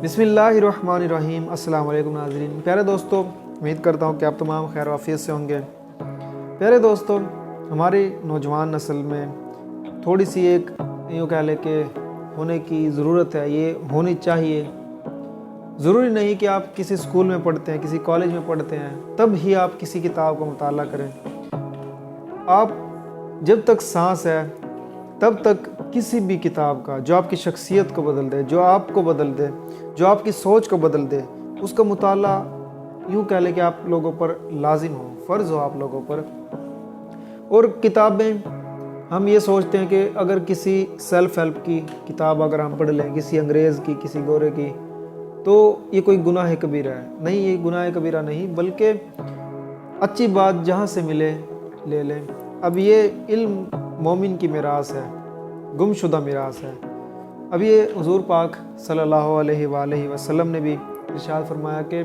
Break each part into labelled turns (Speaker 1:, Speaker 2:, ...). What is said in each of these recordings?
Speaker 1: बिस्मिल्लाहिर्रहमानिर्रहीम। अस्सलाम वालेकुम नाज़रीन। प्यारे दोस्तों, उम्मीद करता हूँ कि आप तमाम खैर वाफियत से होंगे। प्यारे दोस्तों, हमारी नौजवान नस्ल में थोड़ी सी एक यूँ कह लें कि होने की ज़रूरत है, ये होनी चाहिए। ज़रूरी नहीं कि आप किसी स्कूल में पढ़ते हैं, किसी कॉलेज में पढ़ते हैं तब ही आप किसी किताब का मुताला करें। आप जब तक सांस है तब तक किसी भी किताब का जो आपकी शख्सियत को बदल दे, जो आपको बदल दे, जो आपकी सोच को बदल दे, उसका मुताला यूँ कह लें कि आप लोगों पर लाजिम हो, फ़र्ज़ हो आप लोगों पर। और किताबें हम ये सोचते हैं कि अगर किसी सेल्फ़ हेल्प की किताब अगर हम पढ़ लें, किसी अंग्रेज़ की, किसी गोरे की, तो ये कोई गुनाह कबीरा है। नहीं, ये गुनाह कबीरा नहीं, बल्कि अच्छी बात जहाँ से मिले ले लें। अब ये इल्म मोमिन की मिरास है, गुमशुदा मिरास है। अब ये हुज़ूर पाक सल्लल्लाहु अलैहि वसल्लम ने भी इरशाद फरमाया कि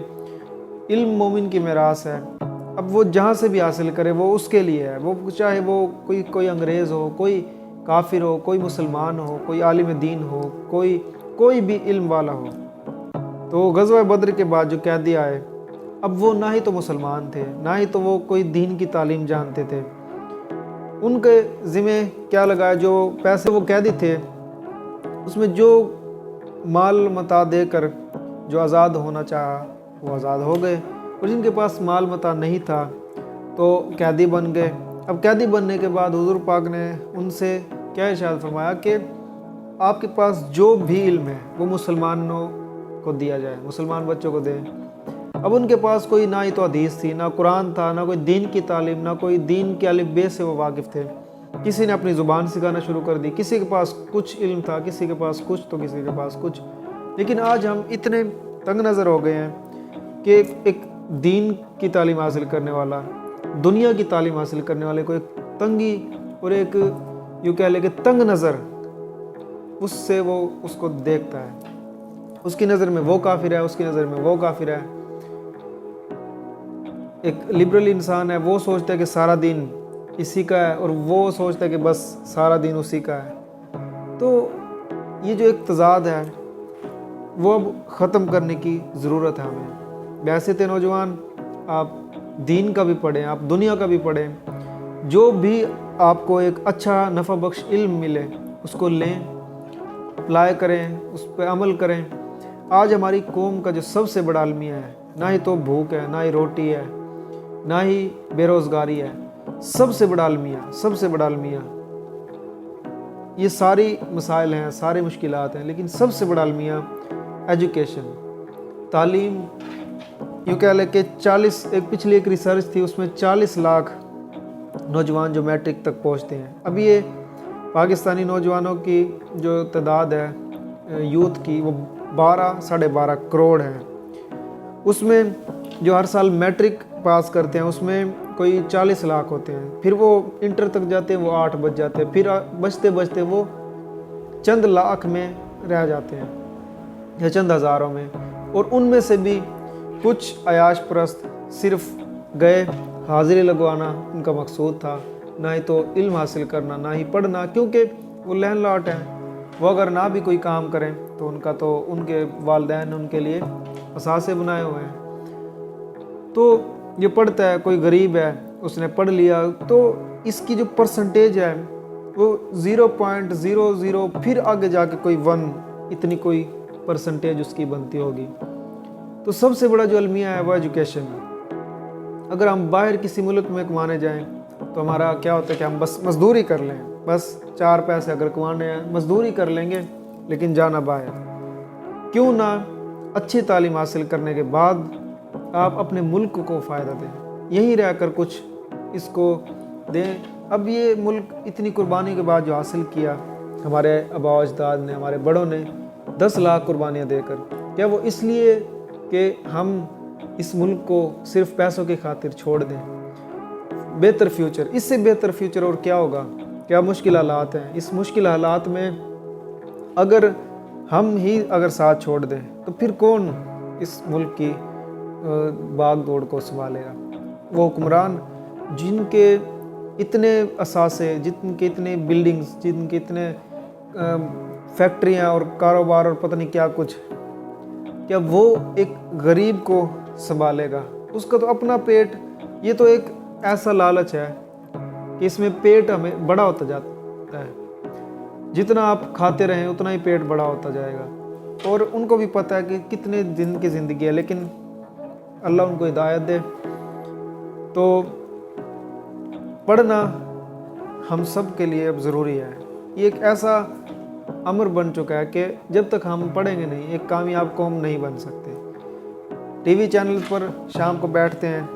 Speaker 1: इल्म मोमिन की मिरास है। अब वो जहाँ से भी हासिल करे वो उसके लिए है, वो चाहे वो कोई अंग्रेज़ हो, कोई काफिर हो, कोई मुसलमान हो, कोई आलिम दीन हो, कोई भी इल्म वाला हो। तो ग़ज़वा बद्र के बाद जो कैदी आए, अब वो ना ही तो मुसलमान थे, ना ही तो वो कोई दीन की तालीम जानते थे। उनके ज़िम्मे क्या लगाया, जो पैसे वो कैदी थे उसमें जो माल मता देकर जो आज़ाद होना चाहा वो आज़ाद हो गए, और जिनके पास माल मता नहीं था तो कैदी बन गए। अब कैदी बनने के बाद हुज़ूर पाक ने उनसे क्या इरशाद फरमाया कि आपके पास जो भी इल्म है वो मुसलमानों को दिया जाए, मुसलमान बच्चों को दें। अब उनके पास कोई ना ही तो हदीस थी, ना कुरान था, ना कोई दीन की तालीम, ना कोई दीन के अलिफ बे से वो वाकिफ़ थे। किसी ने अपनी ज़ुबान सिखाना शुरू कर दी, किसी के पास कुछ इल्म था, किसी के पास कुछ तो किसी के पास कुछ। लेकिन आज हम इतने तंग नज़र हो गए हैं कि एक दीन की तालीम हासिल करने वाला, दुनिया की तालीम हासिल करने वाले को एक तंगी और एक यूँ कह ले कि तंग नज़र उससे वो उसको देखता है। उसकी नज़र में वो काफिर है, उसकी नज़र में वो काफिर है। एक लिबरल इंसान है, वो सोचता है कि सारा दिन इसी का है, और वो सोचता है कि बस सारा दिन उसी का है। तो ये जो एक तज़ाद है वो अब ख़त्म करने की ज़रूरत है हमें। वैसे थे नौजवान, आप दीन का भी पढ़ें, आप दुनिया का भी पढ़ें। जो भी आपको एक अच्छा नफ़ा बख्श इल्म मिले उसको लें, अप्लाई करें, उस पर अमल करें। आज हमारी कौम का जो सबसे बड़ा अलमिया है, ना ही तो भूख है, ना ही रोटी है, ना ही बेरोज़गारी है, सबसे बड़ा अलमिया ये सारी मसाइल हैं, सारी मुश्किलात हैं, लेकिन सबसे बड़ा अलमिया एजुकेशन, तालीम। यूँ कह लें कि 40 पिछली एक रिसर्च थी, उसमें 40 लाख नौजवान जो मैट्रिक तक पहुँचते हैं। अब ये पाकिस्तानी नौजवानों की जो तादाद है यूथ की, वो 12-12.5 करोड़ है। उसमें जो हर साल मैट्रिक पास करते हैं उसमें कोई 40 लाख होते हैं, फिर वो इंटर तक जाते हैं वो 8 बज जाते हैं, फिर बचते बचते वो चंद लाख में रह जाते हैं या चंद हज़ारों में। और उनमें से भी कुछ अयाश परस्त सिर्फ गए, हाज़िरी लगवाना उनका मकसूद था, ना ही तो इल्म हासिल करना, ना ही पढ़ना, क्योंकि वो लहन लाट हैं। वो अगर ना भी कोई काम करें तो उनका तो उनके वालिदैन ने उनके लिए असासे बनाए हुए हैं। तो ये पढ़ता है, कोई गरीब है उसने पढ़ लिया, तो इसकी जो परसेंटेज है वो 0.00 फिर आगे जाके कोई 1 इतनी कोई परसेंटेज उसकी बनती होगी। तो सबसे बड़ा जो अलमिया है वो एजुकेशन है। अगर हम बाहर किसी मुल्क में कमाने जाएं तो हमारा क्या होता है कि हम बस मजदूरी कर लें, बस 4 पैसे अगर कमाने हैं मजदूरी कर लेंगे, लेकिन जाना बाहर। क्यों ना अच्छी तालीम हासिल करने के बाद आप अपने मुल्क को फ़ायदा दें, यहीं रह कर कुछ इसको दें। अब ये मुल्क इतनी कुर्बानी के बाद जो हासिल किया हमारे आबा अजदाद ने, हमारे बड़ों ने 10 लाख कुर्बानियाँ देकर, क्या वो इसलिए कि हम इस मुल्क को सिर्फ पैसों की खातिर छोड़ दें? बेहतर फ्यूचर, इससे बेहतर फ्यूचर और क्या होगा? क्या मुश्किल हालात हैं, इस मुश्किल हालात में अगर हम ही अगर साथ छोड़ दें तो फिर कौन इस मुल्क की भाग दौड़ को संभालेगा? वो हुक्मरान जिनके इतने असासे, जिनके इतने बिल्डिंग्स, जिनके इतने फैक्ट्रियाँ और कारोबार और पता नहीं क्या कुछ, क्या वो एक गरीब को संभालेगा? उसका तो अपना पेट, ये तो एक ऐसा लालच है कि इसमें पेट हमें बड़ा होता जाता है, जितना आप खाते रहें उतना ही पेट बड़ा होता जाएगा। और उनको भी पता है कि कितने दिन की ज़िंदगी है, लेकिन अल्लाह उनको हिदायत दे। तो पढ़ना हम सब के लिए अब ज़रूरी है। ये एक ऐसा अमर बन चुका है कि जब तक हम पढ़ेंगे नहीं, एक कामयाब कौम नहीं बन सकते। टीवी चैनल पर शाम को बैठते हैं,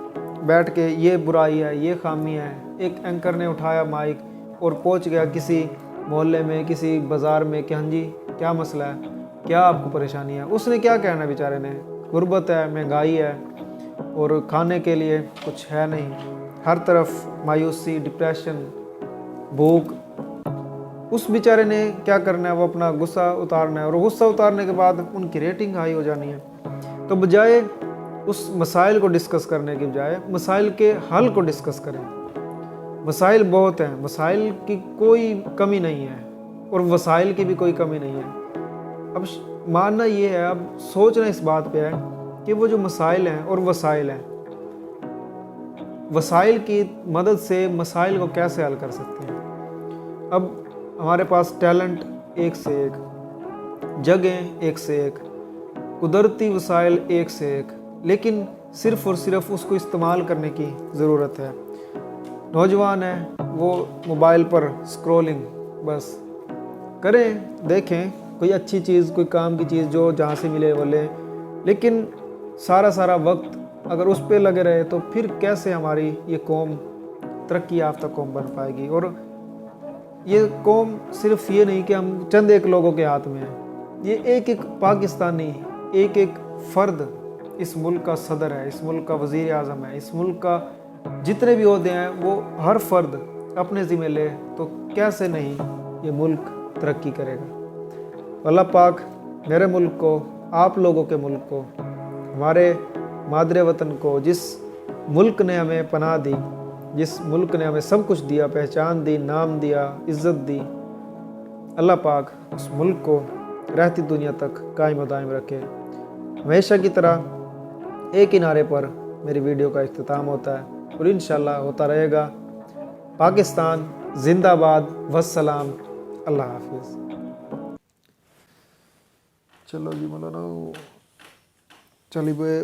Speaker 1: बैठ के ये बुराई है, ये खामी है। एक एंकर ने उठाया माइक और पहुंच गया किसी मोहल्ले में, किसी बाज़ार में कि हाँ जी क्या मसला है, क्या आपको परेशानी है। उसने क्या कहना है बेचारे ने, गुर्बत है, महंगाई है और खाने के लिए कुछ है नहीं, हर तरफ मायूसी, डिप्रेशन, भूख। उस बेचारे ने क्या करना है, वो अपना गुस्सा उतारना है, और गुस्सा उतारने के बाद उनकी रेटिंग हाई हो जानी है। तो बजाय उस मसाइल को डिस्कस करने के बजाय मसाइल के हल को डिस्कस करें। मसाइल बहुत हैं, मसाइल की कोई कमी नहीं है और वसाइल की भी कोई कमी नहीं है। अब मानना ये है, अब सोचना इस बात पे है कि वो जो मसाइल हैं और वसाइल हैं, वसाइल की मदद से मसाइल को कैसे हल कर सकते हैं। अब हमारे पास टैलेंट एक से एक, जगह एक से एक, कुदरती वसाइल एक से एक, लेकिन सिर्फ़ और सिर्फ उसको इस्तेमाल करने की ज़रूरत है। नौजवान है वो मोबाइल पर स्क्रॉलिंग बस करें, देखें कोई अच्छी चीज़, कोई काम की चीज़ जो जहाँ से मिले वो लें, लेकिन सारा वक्त अगर उस पर लगे रहे तो फिर कैसे हमारी ये कौम तरक्की याफ्ता कौम बन पाएगी। और ये कौम सिर्फ ये नहीं कि हम चंद एक लोगों के हाथ में है, ये एक एक पाकिस्तानी, एक एक फ़र्द इस मुल्क का सदर है, इस मुल्क का वज़ीर आज़म है, इस मुल्क का जितने भी ओहदे हैं वो हर फर्द अपने ज़िम्मे ले तो कैसे नहीं ये मुल्क तरक्की करेगा। अल्लाह पाक मेरे मुल्क को, आप लोगों के मुल्क को, हमारे मादरे वतन को, जिस मुल्क ने हमें पनाह दी, जिस मुल्क ने हमें सब कुछ दिया, पहचान दी, नाम दिया, इज़्ज़त दी, अल्लाह पाक उस मुल्क को रहती दुनिया तक कायम दायम रखे। हमेशा की तरह एक ही नारे पर मेरी वीडियो का इख्तिताम होता है और इंशाअल्लाह होता रहेगा। पाकिस्तान जिंदाबाद, वस्सलाम, अल्लाह हाफिज़। चलो जी मौलाना, चलिए